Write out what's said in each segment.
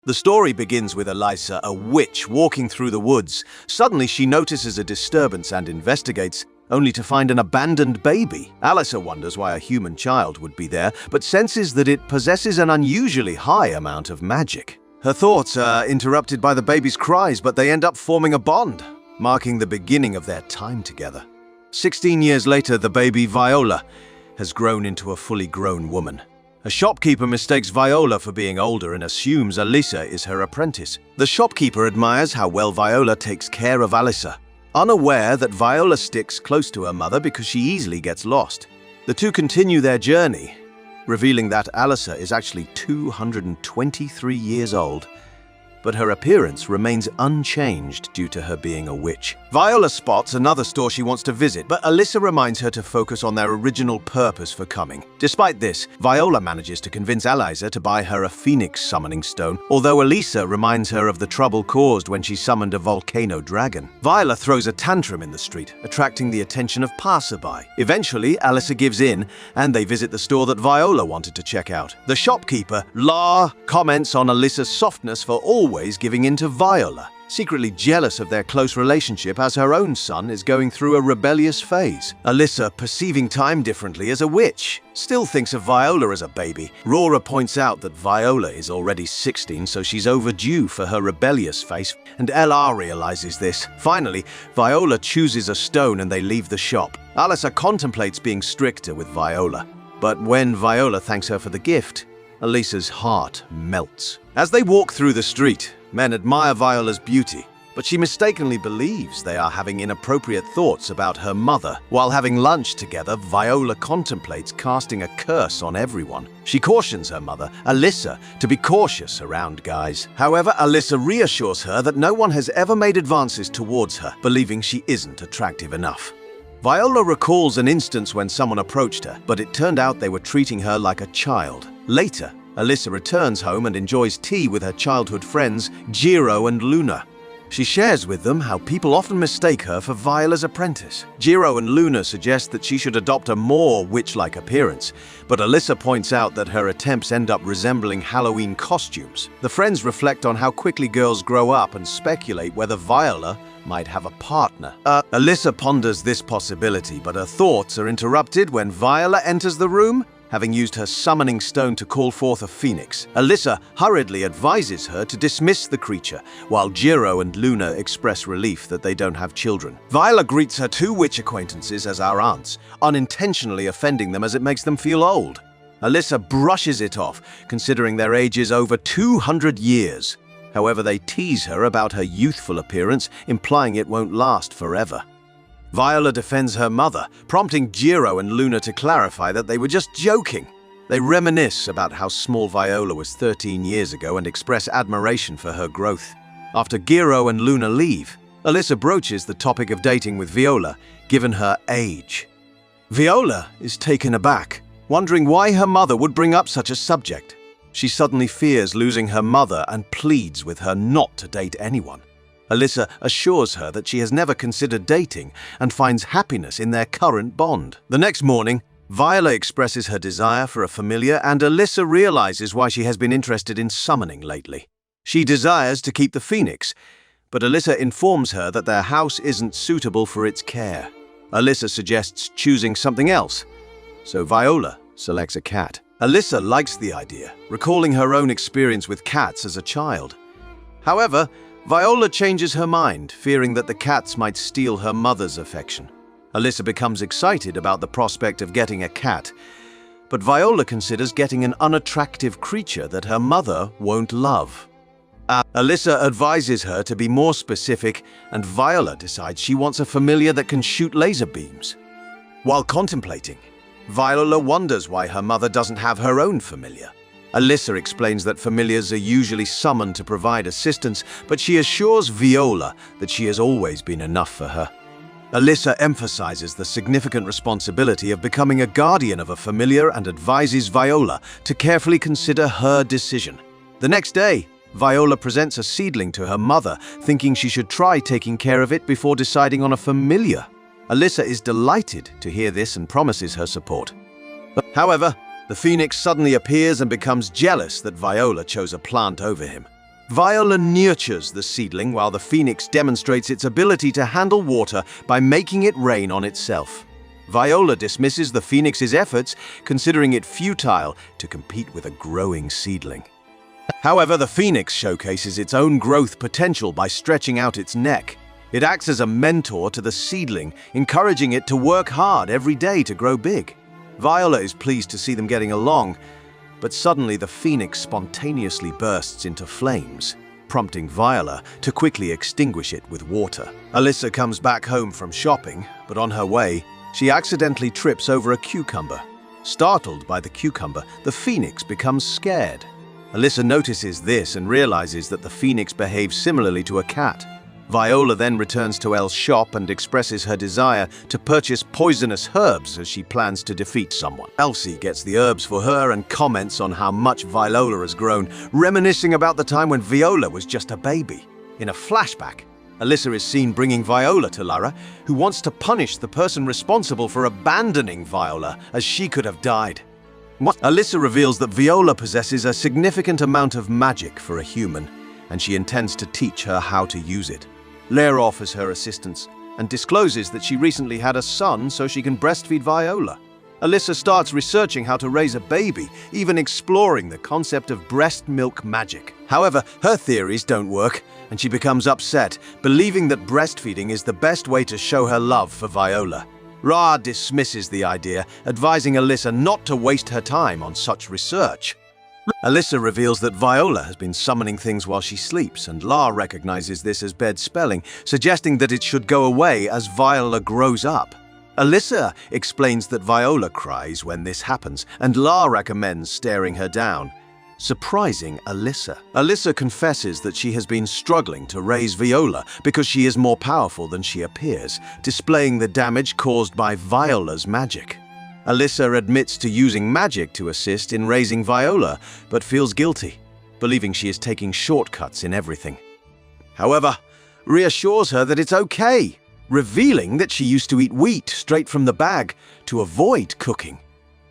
The story begins with Alyssa, a witch, walking through the woods. Suddenly, she notices a disturbance and investigates, only to find an abandoned baby. Alyssa wonders why a human child would be there, but senses that it possesses an unusually high amount of magic. Her thoughts are interrupted by the baby's cries, but they end up forming a bond, marking the beginning of their time together. 16 years later, the baby Viola has grown into a fully grown woman. A shopkeeper mistakes Viola for being older and assumes Alyssa is her apprentice. The shopkeeper admires how well Viola takes care of Alyssa, unaware that Viola sticks close to her mother because she easily gets lost. The two continue their journey, revealing that Alyssa is actually 223 years old, but her appearance remains unchanged due to her being a witch. Viola spots another store she wants to visit, but Alyssa reminds her to focus on their original purpose for coming. Despite this, Viola manages to convince Alyssa to buy her a phoenix summoning stone, although Alyssa reminds her of the trouble caused when she summoned a volcano dragon. Viola throws a tantrum in the street, attracting the attention of passerby. Eventually, Alyssa gives in, and they visit the store that Viola wanted to check out. The shopkeeper, La, comments on Alyssa's softness for always giving in to Viola, secretly jealous of their close relationship as her own son is going through a rebellious phase. Alyssa, perceiving time differently as a witch, still thinks of Viola as a baby. Rora points out that Viola is already 16, so she's overdue for her rebellious phase, and LR realizes this. Finally, Viola chooses a stone and they leave the shop. Alyssa contemplates being stricter with Viola, but when Viola thanks her for the gift, Alyssa's heart melts. As they walk through the street, men admire Viola's beauty, but she mistakenly believes they are having inappropriate thoughts about her mother. While having lunch together, Viola contemplates casting a curse on everyone. She cautions her mother, Alyssa, to be cautious around guys. However, Alyssa reassures her that no one has ever made advances towards her, believing she isn't attractive enough. Viola recalls an instance when someone approached her, but it turned out they were treating her like a child. Later, Alyssa returns home and enjoys tea with her childhood friends, Jiro and Luna. She shares with them how people often mistake her for Viola's apprentice. Jiro and Luna suggest that she should adopt a more witch-like appearance, but Alyssa points out that her attempts end up resembling Halloween costumes. The friends reflect on how quickly girls grow up and speculate whether Viola might have a partner. Alyssa ponders this possibility, but her thoughts are interrupted when Viola enters the room, having used her summoning stone to call forth a phoenix. Alyssa hurriedly advises her to dismiss the creature, while Jiro and Luna express relief that they don't have children. Viola greets her two witch acquaintances as our aunts, unintentionally offending them as it makes them feel old. Alyssa brushes it off, considering their age is over 200 years. However, they tease her about her youthful appearance, implying it won't last forever. Viola defends her mother, prompting Jiro and Luna to clarify that they were just joking. They reminisce about how small Viola was 13 years ago and express admiration for her growth. After Jiro and Luna leave, Alyssa broaches the topic of dating with Viola, given her age. Viola is taken aback, wondering why her mother would bring up such a subject. She suddenly fears losing her mother and pleads with her not to date anyone. Alyssa assures her that she has never considered dating and finds happiness in their current bond. The next morning, Viola expresses her desire for a familiar, and Alyssa realizes why she has been interested in summoning lately. She desires to keep the phoenix, but Alyssa informs her that their house isn't suitable for its care. Alyssa suggests choosing something else, so Viola selects a cat. Alyssa likes the idea, recalling her own experience with cats as a child. However, Viola changes her mind, fearing that the cats might steal her mother's affection. Alyssa becomes excited about the prospect of getting a cat, but Viola considers getting an unattractive creature that her mother won't love. Alyssa advises her to be more specific, and Viola decides she wants a familiar that can shoot laser beams. While contemplating, Viola wonders why her mother doesn't have her own familiar. Alyssa explains that familiars are usually summoned to provide assistance, but she assures Viola that she has always been enough for her. Alyssa emphasizes the significant responsibility of becoming a guardian of a familiar and advises Viola to carefully consider her decision. The next day, Viola presents a seedling to her mother, thinking she should try taking care of it before deciding on a familiar. Alyssa is delighted to hear this and promises her support. However, the phoenix suddenly appears and becomes jealous that Viola chose a plant over him. Viola nurtures the seedling while the phoenix demonstrates its ability to handle water by making it rain on itself. Viola dismisses the phoenix's efforts, considering it futile to compete with a growing seedling. However, the phoenix showcases its own growth potential by stretching out its neck. It acts as a mentor to the seedling, encouraging it to work hard every day to grow big. Viola is pleased to see them getting along, but suddenly the phoenix spontaneously bursts into flames, prompting Viola to quickly extinguish it with water. Alyssa comes back home from shopping, but on her way, she accidentally trips over a cucumber. Startled by the cucumber, the phoenix becomes scared. Alyssa notices this and realizes that the phoenix behaves similarly to a cat. Viola then returns to Elle's shop and expresses her desire to purchase poisonous herbs as she plans to defeat someone. Elsie gets the herbs for her and comments on how much Viola has grown, reminiscing about the time when Viola was just a baby. In a flashback, Alyssa is seen bringing Viola to Lara, who wants to punish the person responsible for abandoning Viola, as she could have died. Alyssa reveals that Viola possesses a significant amount of magic for a human, and she intends to teach her how to use it. Lara offers her assistance and discloses that she recently had a son so she can breastfeed Viola. Alyssa starts researching how to raise a baby, even exploring the concept of breast milk magic. However, her theories don't work, and she becomes upset, believing that breastfeeding is the best way to show her love for Viola. Ra dismisses the idea, advising Alyssa not to waste her time on such research. Alyssa reveals that Viola has been summoning things while she sleeps, and La recognizes this as bed spelling, suggesting that it should go away as Viola grows up. Alyssa explains that Viola cries when this happens, and La recommends staring her down, surprising Alyssa. Alyssa confesses that she has been struggling to raise Viola because she is more powerful than she appears, displaying the damage caused by Viola's magic. Alyssa admits to using magic to assist in raising Viola, but feels guilty, believing she is taking shortcuts in everything. However, reassures her that it's okay, revealing that she used to eat wheat straight from the bag to avoid cooking.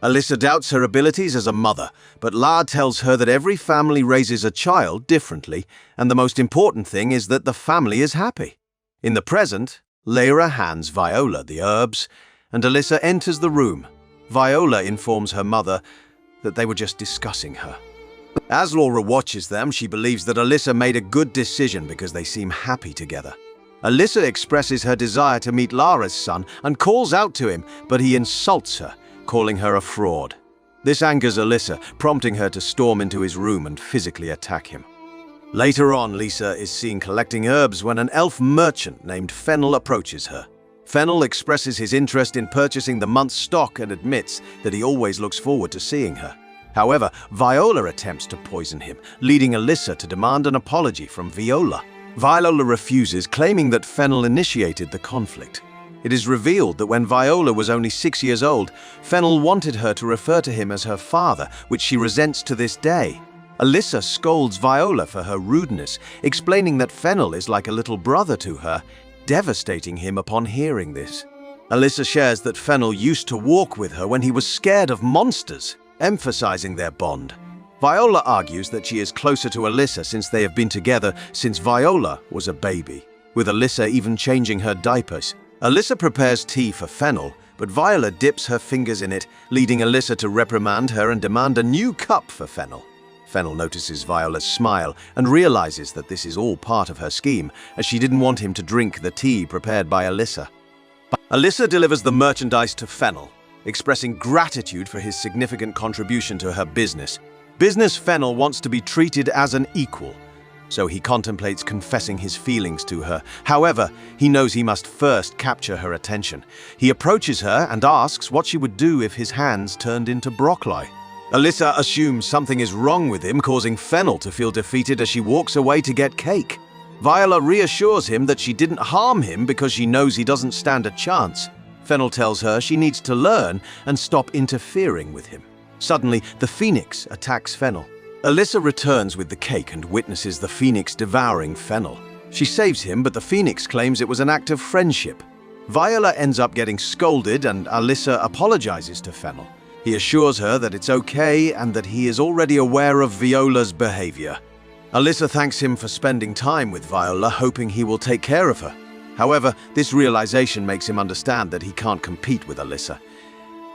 Alyssa doubts her abilities as a mother, but La tells her that every family raises a child differently, and the most important thing is that the family is happy. In the present, Lara hands Viola the herbs, and Alyssa enters the room. Viola informs her mother that they were just discussing her. As Laura watches them, she believes that Alyssa made a good decision because they seem happy together. Alyssa expresses her desire to meet Lara's son and calls out to him, but he insults her, calling her a fraud. This angers Alyssa, prompting her to storm into his room and physically attack him. Later on, Lisa is seen collecting herbs when an elf merchant named Fennel approaches her. Fennel expresses his interest in purchasing the month's stock and admits that he always looks forward to seeing her. However, Viola attempts to poison him, leading Alyssa to demand an apology from Viola. Viola refuses, claiming that Fennel initiated the conflict. It is revealed that when Viola was only 6 years old, Fennel wanted her to refer to him as her father, which she resents to this day. Alyssa scolds Viola for her rudeness, explaining that Fennel is like a little brother to her, devastating him upon hearing this. Alyssa shares that Fennel used to walk with her when he was scared of monsters, emphasizing their bond. Viola argues that she is closer to Alyssa since they have been together since Viola was a baby, with Alyssa even changing her diapers. Alyssa prepares tea for Fennel, but Viola dips her fingers in it, leading Alyssa to reprimand her and demand a new cup for Fennel. Fennel notices Viola's smile and realizes that this is all part of her scheme, as she didn't want him to drink the tea prepared by Alyssa. Alyssa delivers the merchandise to Fennel, expressing gratitude for his significant contribution to her business. Fennel wants to be treated as an equal, so he contemplates confessing his feelings to her. However, he knows he must first capture her attention. He approaches her and asks what she would do if his hands turned into broccoli. Alyssa assumes something is wrong with him, causing Fennel to feel defeated as she walks away to get cake. Viola reassures him that she didn't harm him because she knows he doesn't stand a chance. Fennel tells her she needs to learn and stop interfering with him. Suddenly, the phoenix attacks Fennel. Alyssa returns with the cake and witnesses the phoenix devouring Fennel. She saves him, but the phoenix claims it was an act of friendship. Viola ends up getting scolded and Alyssa apologizes to Fennel. He assures her that it's okay and that he is already aware of Viola's behavior. Alyssa thanks him for spending time with Viola, hoping he will take care of her. However, this realization makes him understand that he can't compete with Alyssa.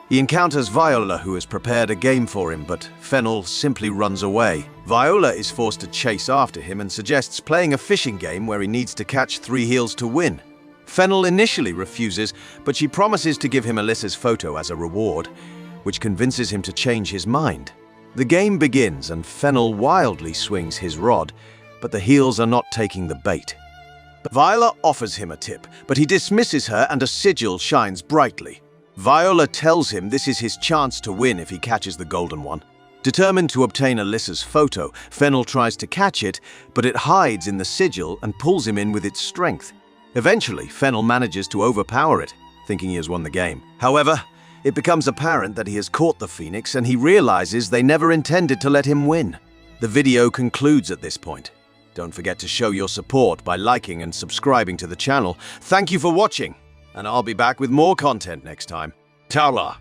He encounters Viola, who has prepared a game for him, but Fennel simply runs away. Viola is forced to chase after him and suggests playing a fishing game where he needs to catch 3 heels to win. Fennel initially refuses, but she promises to give him Alyssa's photo as a reward, which convinces him to change his mind. The game begins and Fennel wildly swings his rod, but the heels are not taking the bait. Viola offers him a tip, but he dismisses her and a sigil shines brightly. Viola tells him this is his chance to win if he catches the golden one. Determined to obtain Alyssa's photo, Fennel tries to catch it, but it hides in the sigil and pulls him in with its strength. Eventually, Fennel manages to overpower it, thinking he has won the game. However, it becomes apparent that he has caught the Phoenix and he realizes they never intended to let him win. The video concludes at this point. Don't forget to show your support by liking and subscribing to the channel. Thank you for watching, and I'll be back with more content next time. Ta-ra!